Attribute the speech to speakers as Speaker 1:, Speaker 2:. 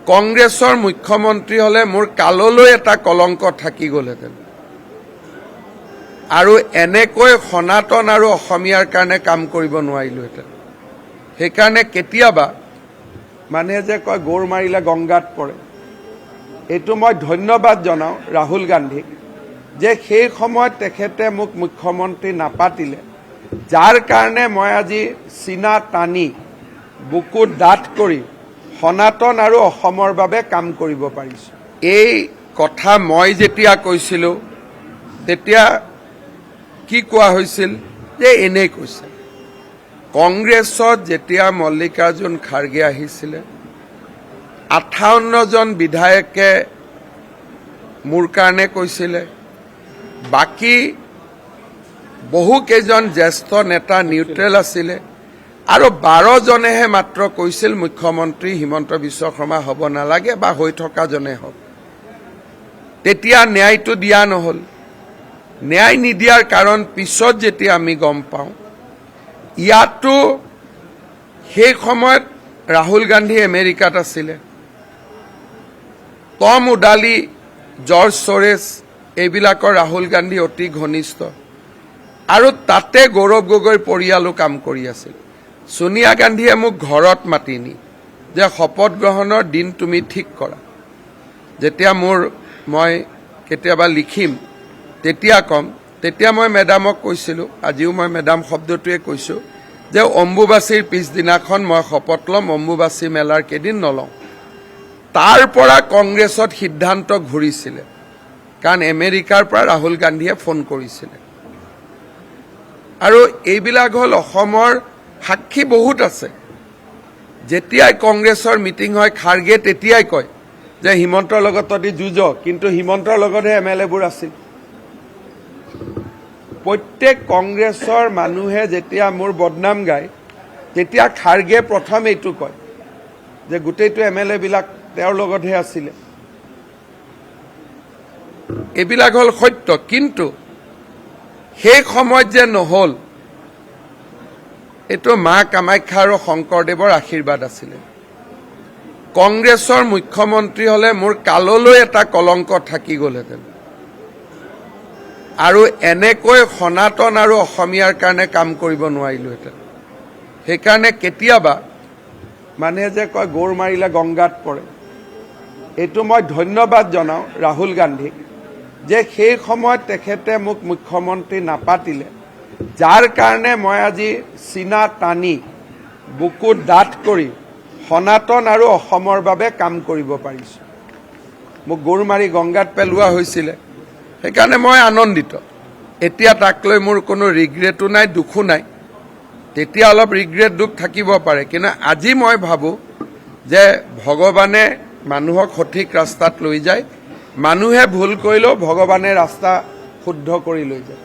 Speaker 1: কংগ্ৰেছৰ মুখ্যমন্ত্ৰী হলে মোৰ কাললৈ এটা কলংক থাকি গ'লহেঁতেন আৰু এনেকৈ সনাতন আৰু অসমীয়াৰ কাৰণে কাম কৰিব নোৱাৰিলোহেঁতেন। সেইকাৰণে কেতিয়াবা মানুহে যে কয় গৌৰ মাৰিলে গংগাত পৰে, এইটো মই ধন্যবাদ জনাওঁ ৰাহুল গান্ধীক যে সেই সময়ত তেখেতে মোক মুখ্যমন্ত্ৰী নাপাতিলে, যাৰ কাৰণে মই আজি চিনা টানি বুকুত ডাঠ কৰি সনাতন আৰু অসমৰ বাবে কাম কৰিব পাৰিছোঁ। এই কথা মই যেতিয়া কৈছিলোঁ তেতিয়া কি কোৱা হৈছিল যে এনেই কৈছে। কংগ্ৰেছত যেতিয়া মল্লিকাৰ্জুন খাৰ্গে আহিছিলে 58জন বিধায়কে মোৰ কাৰণে কৈছিলে, বাকী বহুকেইজন জ্যেষ্ঠ নেতা নিউট্ৰেল আছিলে আৰু 12জনেহে মাত্ৰ কৈছিল মুখ্যমন্ত্ৰী হিমন্ত বিশ্ব শৰ্মা হ'ব নালাগে বা হৈ থকাজনে হওক। তেতিয়া ন্যায়টো দিয়া নহ'ল। ন্যায় নিদিয়াৰ কাৰণ পিছত যেতিয়া আমি গম পাওঁ, ইয়াতো সেই সময়ত ৰাহুল গান্ধী আমেৰিকাত আছিলে, টম ওডালি, জৰ্জ ছৰেছ এইবিলাকৰ ৰাহুল গান্ধী অতি ঘনিষ্ঠ আৰু তাতে গৌৰৱ গগৈৰ পৰিয়ালো কাম কৰি আছিল। সোনিয়া গান্ধীয়ে মোক ঘৰত মাতি নি যে শপত গ্ৰহণৰ দিন তুমি ঠিক কৰা। যেতিয়া মই কেতিয়াবা লিখিম তেতিয়া কম, তেতিয়া মই মেডামক কৈছিলোঁ, আজিও মই মেডাম শব্দটোৱে কৈছোঁ যে অম্বুবাচীৰ পিছদিনাখন মই শপত ল'ম, অম্বুবাচী মেলাৰ কেইদিন নলওঁ। তাৰ পৰা কংগ্ৰেছত সিদ্ধান্ত ঘূৰিছিলে, কাৰণ আমেৰিকাৰ পৰা ৰাহুল গান্ধীয়ে ফোন কৰিছিলে। আৰু এইবিলাক হ'ল অসমৰ সাক্ষী বহুত আছে। যেতিয়াই কংগ্ৰেছৰ মিটিং হয় খাৰ্গে তেতিয়াই কয় যে হিমন্তৰ লগত তহঁতি যুঁজ, কিন্তু হিমন্তৰ লগতহে MLA-বোৰ আছিল। প্ৰত্যেক কংগ্ৰেছৰ মানুহে যেতিয়া মোৰ বদনাম গায় তেতিয়া খাৰ্গে প্ৰথম এইটো কয় যে গোটেইটো MLA-বিলাক তেওঁৰ লগতহে আছিলে। এইবিলাক হ'ল সত্য, কিন্তু সেই সময়ত যে নহ'ল এইটো মা কামাখ্যা আৰু শংকৰদেৱৰ আশীৰ্বাদ আছিলে। কংগ্ৰেছৰ মুখ্যমন্ত্ৰী হলে মোৰ কাললৈ এটা কলংক থাকি গ'লহেঁতেন আৰু এনেকৈ সনাতন আৰু অসমীয়াৰ কাৰণে কাম কৰিব নোৱাৰিলোহেঁতেন। সেইকাৰণে কেতিয়াবা মানুহে যে কয় গৌৰ মাৰিলে গংগাত পৰে, এইটো মই ধন্যবাদ জনাওঁ ৰাহুল গান্ধীক যে সেই সময়ত তেখেতে মোক মুখ্যমন্ত্ৰী নাপাতিলে, যাৰ কাৰণে মই আজি চিনা টানি বুকুত ডাঠ কৰি সনাতন আৰু অসমৰ বাবে কাম কৰিব পাৰিছোঁ। মোক গৌৰ মাৰি গংগাত পেলোৱা হৈছিলে, সেইকাৰণে মই আনন্দিত। এতিয়া তাক লৈ মোৰ কোনো ৰিগ্ৰেটো নাই, দুখো নাই। তেতিয়া অলপ ৰিগ্ৰেট দুখ থাকিব পাৰে, কিন্তু আজি মই ভাবোঁ যে ভগৱানে মানুহক সঠিক ৰাস্তাত লৈ যায়, মানুহে ভুল কৰিলেও ভগৱানে ৰাস্তা শুদ্ধ কৰি লৈ যায়।